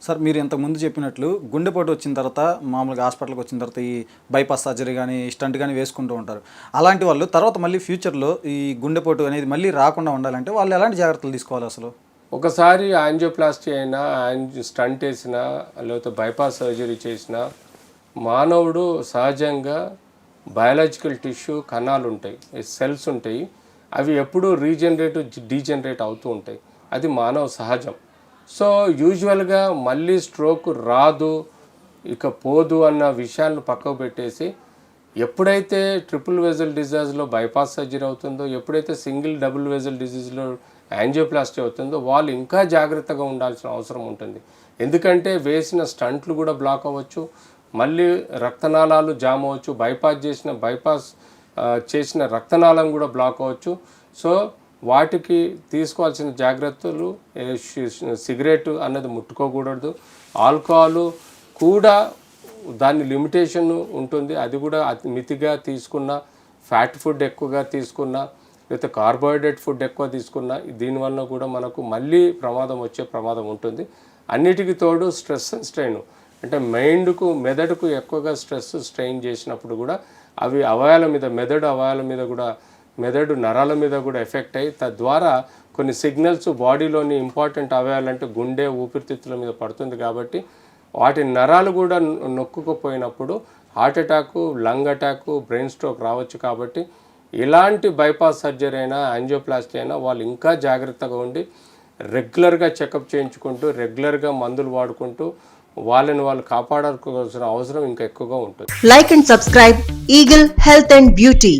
Sir మీరు ఇంతకుముందు చెప్పినట్లు గుండెపోటు వచ్చిన తర్వాత మామూలుగా హాస్పిటల్కి వచ్చిన తర్వాత ఈ బైపాస్ సర్జరీ కానీ స్టంట్ కానీ వేసుకుంటూ ఉంటారు. అలాంటి వాళ్ళు తర్వాత మళ్ళీ ఫ్యూచర్లో ఈ గుండెపోటు అనేది మళ్ళీ రాకుండా ఉండాలంటే వాళ్ళు ఎలాంటి జాగ్రత్తలు తీసుకోవాలి అసలు? ఒకసారి యాంజియోప్లాస్టీ అయినా స్టంట్ వేసినా లేకపోతే బైపాస్ సర్జరీ చేసినా మానవుడు సహజంగా బయాలజికల్ టిష్యూ కణాలు ఉంటాయి, సెల్స్ ఉంటాయి. అవి ఎప్పుడూ డీజనరేట్ అవుతూ ఉంటాయి. అది మానవ సహజం. సో యూజువల్గా మళ్ళీ స్ట్రోక్ రాదు, ఇక పోదు అన్న విషయాలను పక్కకు పెట్టేసి ఎప్పుడైతే ట్రిపుల్ వెజల్ డిజీజ్లో బైపాస్ సర్జరీ అవుతుందో, ఎప్పుడైతే సింగిల్ డబుల్ వెజల్ డిజీజ్లో యాంజియోప్లాస్టీ అవుతుందో వాళ్ళు ఇంకా జాగ్రత్తగా ఉండాల్సిన అవసరం ఉంటుంది. ఎందుకంటే వేసిన స్టంట్లు కూడా బ్లాక్ అవ్వచ్చు, మళ్ళీ రక్తనాళాలు జామ్ అవ్వచ్చు, బైపాస్ చేసిన రక్తనాళం కూడా బ్లాక్ అవ్వచ్చు. సో వాటికి తీసుకోవాల్సిన జాగ్రత్తలు, సిగరెట్ అన్నది ముట్టుకోకూడదు, ఆల్కహాల్ కూడా దాని లిమిటేషన్ ఉంటుంది, అది కూడా మితిగా తీసుకున్న, ఫ్యాట్ ఫుడ్ ఎక్కువగా తీసుకున్న లేకపోతే కార్బోహైడ్రేట్ ఫుడ్ ఎక్కువ తీసుకున్న దీనివల్ల కూడా మనకు మళ్ళీ వచ్చే ప్రమాదం ఉంటుంది. అన్నిటికీ తోడు స్ట్రెస్ అండ్ స్ట్రెయిన్ అంటే మెదడుకు ఎక్కువగా స్ట్రెయిన్ చేసినప్పుడు కూడా అవి మెదడు నరాల మీద కూడా ఎఫెక్ట్ అయ్యి తద్వారా కొన్ని సిగ్నల్స్ బాడీలోని ఇంపార్టెంట్ అవయవాలంటే గుండె, ఊపిరితిత్తుల మీద పడుతుంది. కాబట్టి వాటి నరాలు కూడా నొక్కుకుపోయినప్పుడు heart attack, lung attack, brain stroke రావచ్చు. కాబట్టి ఇలాంటి బైపాస్ సర్జరీ అయినా యాంజియోప్లాస్టీ అయినా వాళ్ళు ఇంకా జాగ్రత్తగా ఉండి రెగ్యులర్గా చెకప్ చేయించుకుంటూ రెగ్యులర్గా మందులు వాడుకుంటూ వాళ్ళు కాపాడాల్సిన అవసరం ఇంకా ఎక్కువగా ఉంటుంది. Like and subscribe eagle health and beauty.